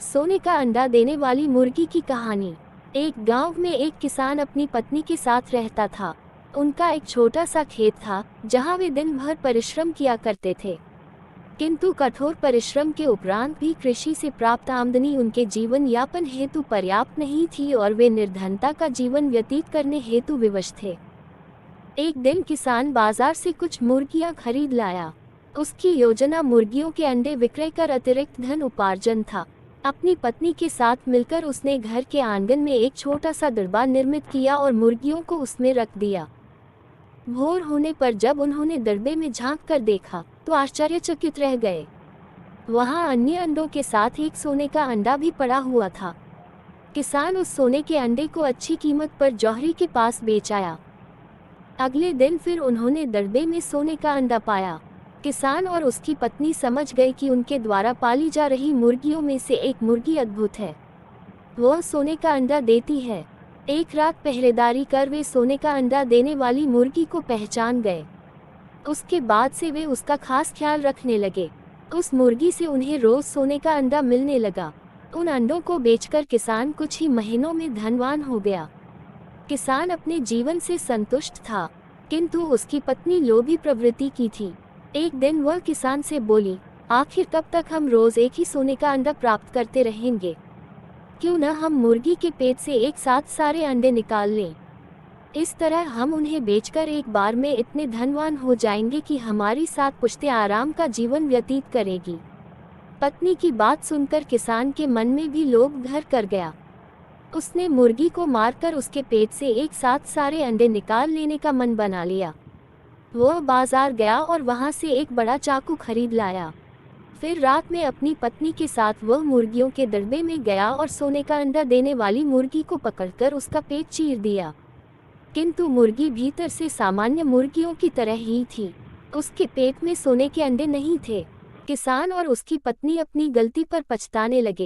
सोने का अंडा देने वाली मुर्गी की कहानी। एक गांव में एक किसान अपनी पत्नी के साथ रहता था। उनका एक छोटा सा खेत था जहां वे दिन भर परिश्रम किया करते थे। किंतु कठोर परिश्रम के उपरांत भी कृषि से प्राप्त आमदनी उनके जीवन यापन हेतु पर्याप्त नहीं थी और वे निर्धनता का जीवन व्यतीत करने हेतु विवश थे। एक दिन किसान बाजार से कुछ मुर्गियां खरीद लाया। उसकी योजना मुर्गियों के अंडे विक्रय कर अतिरिक्त धन उपार्जन था। अपनी पत्नी के साथ मिलकर उसने घर के आंगन में एक छोटा सा दरबार निर्मित किया और मुर्गियों को उसमें रख दिया। भोर होने पर जब उन्होंने दरबे में झांक कर देखा तो आश्चर्यचकित रह गए। वहां अन्य अंडों के साथ एक सोने का अंडा भी पड़ा हुआ था। किसान उस सोने के अंडे को अच्छी कीमत पर जौहरी के पास बेच आया। अगले दिन फिर उन्होंने दरबे में सोने का अंडा पाया। किसान और उसकी पत्नी समझ गए कि उनके द्वारा पाली जा रही मुर्गियों में से एक मुर्गी अद्भुत है। वह सोने का अंडा देती है। एक रात पहरेदारी कर वे सोने का अंडा देने वाली मुर्गी को पहचान गए। उसके बाद से वे उसका खास ख्याल रखने लगे। उस मुर्गी से उन्हें रोज सोने का अंडा मिलने लगा। उन अंडों को बेचकर किसान कुछ ही महीनों में धनवान हो गया। किसान अपने जीवन से संतुष्ट था, किंतु उसकी पत्नी लोभी प्रवृत्ति की थी। एक दिन वह किसान से बोली, आखिर कब तक हम रोज एक ही सोने का अंडा प्राप्त करते रहेंगे? क्यों न हम मुर्गी के पेट से एक साथ सारे अंडे निकाल लें। इस तरह हम उन्हें बेचकर एक बार में इतने धनवान हो जाएंगे कि हमारी 7 पुश्तें आराम का जीवन व्यतीत करेगी। पत्नी की बात सुनकर किसान के मन में भी लोभ घर कर गया। उसने मुर्गी को मारकर उसके पेट से एक साथ सारे अंडे निकाल लेने का मन बना लिया। वह बाजार गया और वहां से एक बड़ा चाकू खरीद लाया। फिर रात में अपनी पत्नी के साथ वह मुर्गियों के दरबे में गया और सोने का अंडा देने वाली मुर्गी को पकड़कर उसका पेट चीर दिया। किंतु मुर्गी भीतर से सामान्य मुर्गियों की तरह ही थी। उसके पेट में सोने के अंडे नहीं थे। किसान और उसकी पत्नी अपनी गलती पर पछताने लगे।